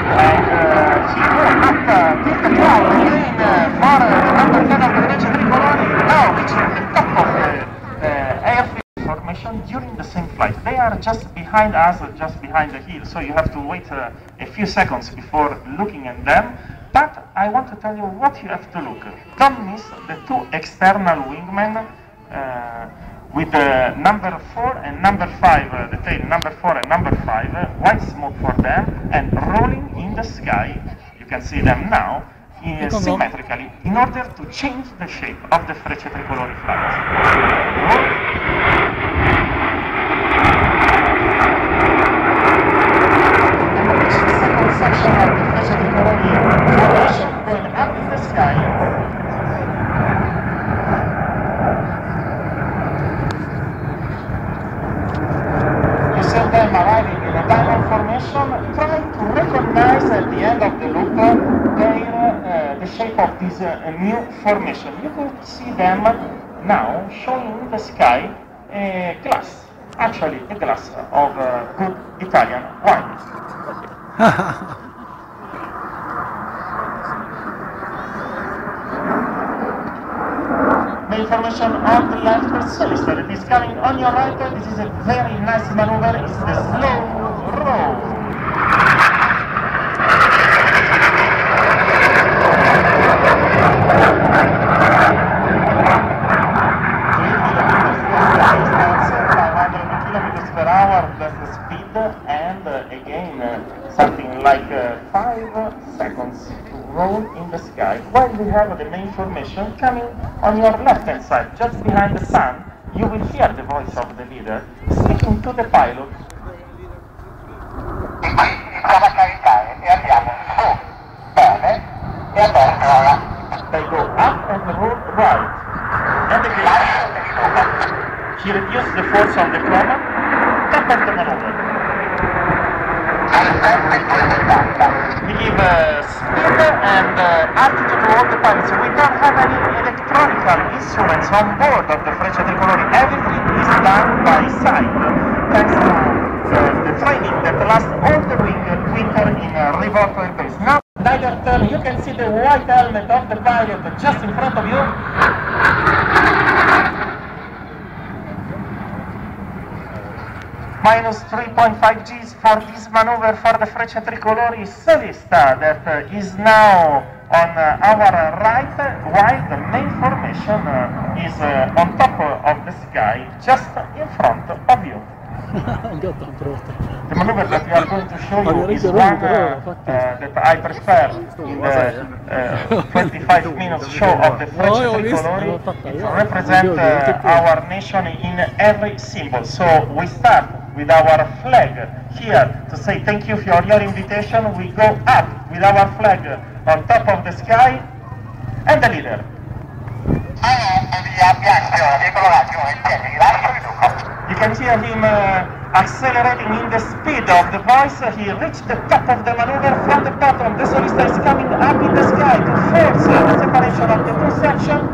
he will up with the crowd again for the number 10 of the Frecce Tricolori, now reaching the top of the airfield formation during the same flight. They are just behind us, just behind the hill, so you have to wait a few seconds before looking at them. But I want to tell you what you have to look. Don't miss the two external wingmen with number 4 and number 5, the tail number 4 and number 5, white smoke for them, and rolling in the sky. You can see them now symmetrically in order to change the shape of the Frecce Tricolori flight. Section of the Frecce Tricolori formation going up in the sky. You see them arriving in a diamond formation, trying to recognize at the end of the loop the shape of this new formation. You could see them now showing in the sky a glass, actually a glass of good Italian wine. The information on the left, solicitor. It is coming on your right. This is a very nice maneuver. It's the slow roll. That's the speed, and again something like 5 seconds to roll in the sky, while we have the main formation coming on your left hand side, just behind the sun. You will hear the voice of the leader speaking to the pilot. They go up and roll right, and again he reduces the force on the chrono. Top of the maneuver. We give speed and altitude to all the pilots. We don't have any electronic instruments on board of the Frecce Tricolori. Everything is done by sight, thanks to the training that lasts all the winter in Livorno Air Base. Now, neither turn, you can see the white helmet of the pilot just in front of you. Minus 3.5 Gs for this maneuver for the Frecce Tricolori Solista that is now on our right, while the main formation is on top of the sky, just in front of you. The maneuver that we are going to show you is one that I prefer in the 25 minutes show of the Frecce Tricolori. It represents our nation in every symbol. So we start with our flag here to say thank you for your invitation. We go up with our flag on top of the sky, and the leader. You can hear him accelerating in the speed of the voice. He reached the top of the maneuver from the bottom. The solista is coming up in the sky to force the separation of the two sections.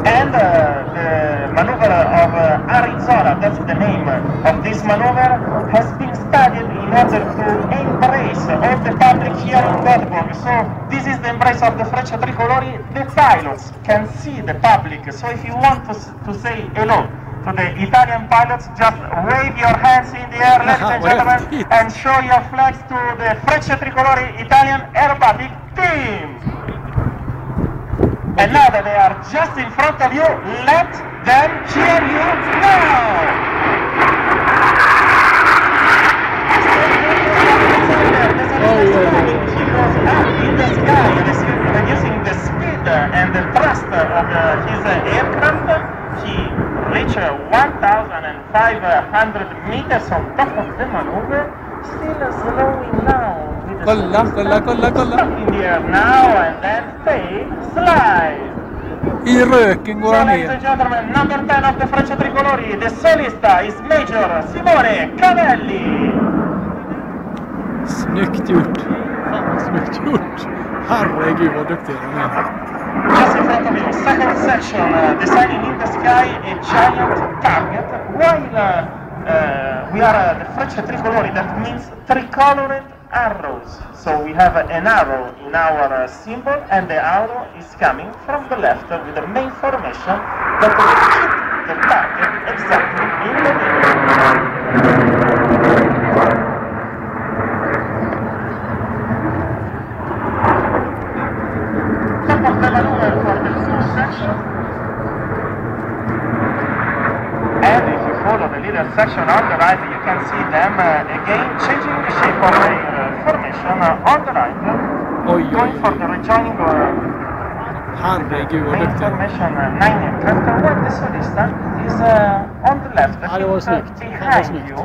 And the maneuver of Arizona, that's the name of this maneuver, has been studied in order to embrace all the public here in Gothenburg. So this is the embrace of the Frecce Tricolori. The pilots can see the public. So if you want to say hello to the Italian pilots, just wave your hands in the air, ladies and gentlemen, and show your flags to the Frecce Tricolori Italian aerobatic team. And now that they are just in front of you, let them cheer you now! He goes up in the sky, reducing the speed and the thrust of his aircraft. He reached 1,500 meters on top of the maneuver, still slowing down. Kolla. Stuck in the air now and then stay, slide. I röken går han ner. Ladies and gentlemen, number 10 of the Frecce Tricolori, the solista is Major Simone Cavelli. Snyggt gjort. Fan, snyggt gjort. Herregud vad duktig han är. Just in front of you, second section, designing in the sky a giant target, while we are the Frecce Tricolori, that means tricolored arrows. So we have an arrow in our symbol, and the arrow is coming from the left with the main formation that will hit the target exactly in the middle. Top of the maneuver for the full section. And if you follow the leader section on the right, you can see them again changing the shape of their formation on the right, going for the rejoining main formation 9 aircraft, while the solista is on the left, behind you,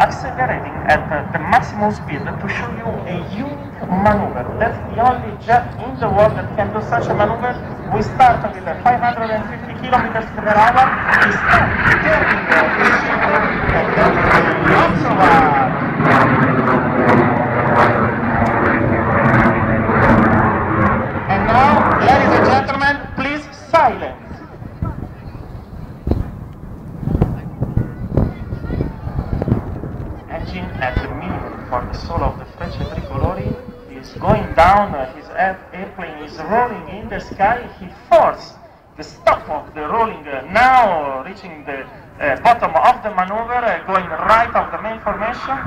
accelerating at the maximum speed to show you a unique maneuver. That's the only jet in the world that can do such a maneuver. We start with 550 kilometers per hour. We start turning the ship, and then lots of And now, ladies and gentlemen, please silence. Engine at the minimum for the soul of the Frecce Tricolori is going down. His airplane is rolling in the sky. He forced the stop of the rolling, now reaching the bottom of the maneuver, going right of the main formation.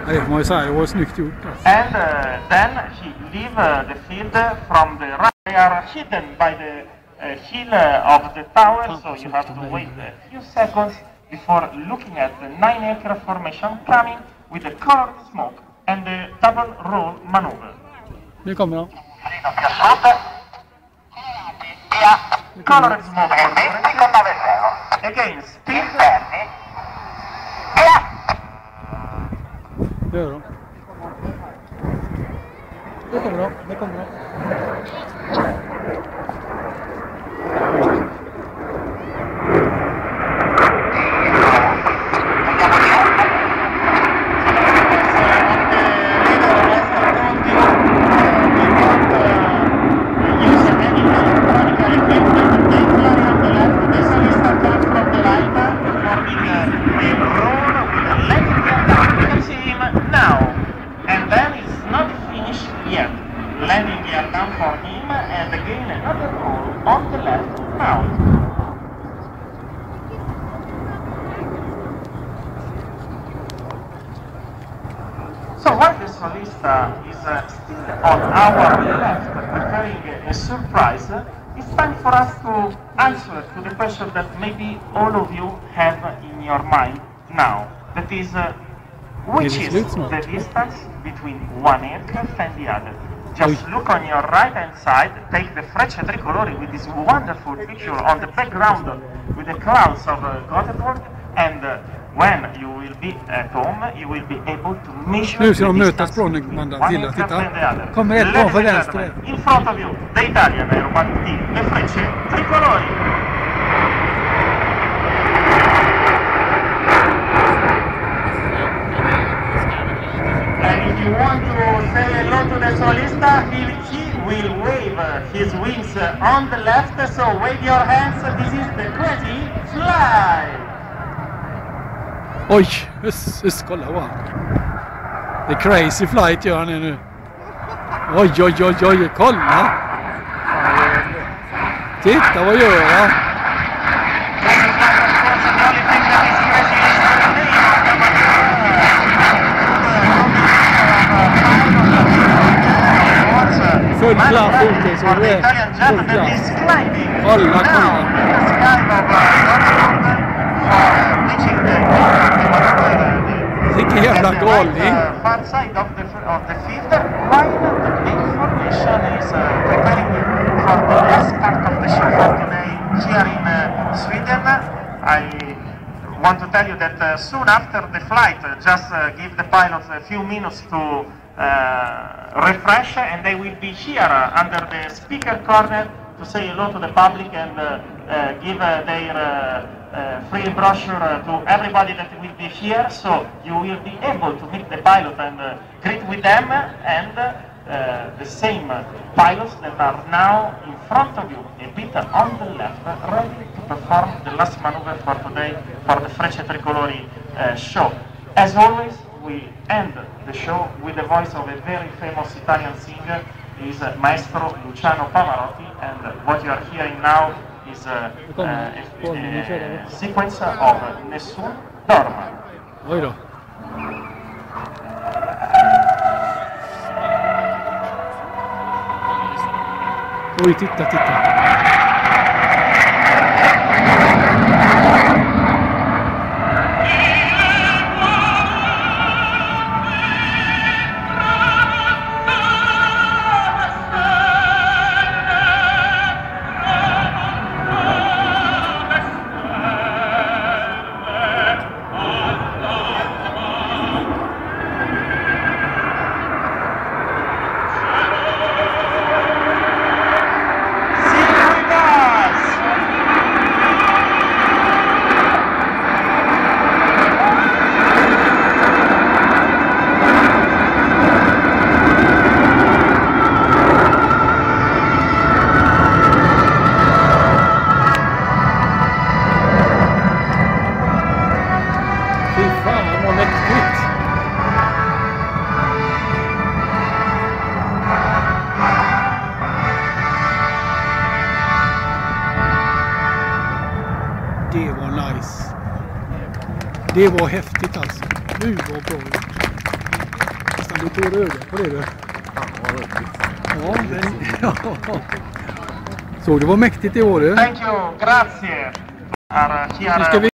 Det var snyggt gjort. And then he leave the field from the right. They are hidden by the hill of the tower, so you have to wait a few seconds before looking at the 9 aircraft formation coming with the colored smoke and the double roll maneuver. Nu kommer de. Colored smoke. Again, speed. Det gör de. Nu kommer de. Nu kommer de. Landing gear down for him, and again another roll on the left now. So while the solista is still on our left preparing a surprise, it's time for us to answer to the question that maybe all of you have in your mind now. That is, which is the distance between one aircraft and the other? Just look on your right hand side, take the Frecce Tricolori with this wonderful picture on the background with the clouds of Gothenburg, and when you will be at home, you will be able to measure the distance between one aircraft and the other. Ladies and gentlemen, in front of you, the Italian aerobatic team, the Frecce Tricolori. And if you want to say hello to the solista, he will wave his wings on the left, so wave your hands. This is the crazy fly. Oj, kolla vad. The crazy flight gör han nu. Oj, kolla. Titta vad gör han. Full klaff ute så det är full klaff. Kolla. Vilken jävla galning. Far side of the field, while the main formation is preparing for the last part of the show for today here in Sweden. I want to tell you that soon after the flight, just give the pilots a few minutes to refresh, and they will be here under the speaker corner to say hello to the public and give their free brochure to everybody that will be here, so you will be able to meet the pilot and greet with them, and the same pilots that are now in front of you, a bit on the left, ready to perform the last maneuver for today for the Frecce Tricolori show. As always, we end the show with the voice of a very famous Italian singer, is Maestro Luciano Pavarotti, and what you are hearing now is a sequence of Nessun Dorma. Oj då. Oj, titta. Det var nice. Det var häftigt alltså. Nu var bra. Nästan lite öga på det du. Ja, men... Så det var mäktigt i år. Thank you, grazie. Nu ska vi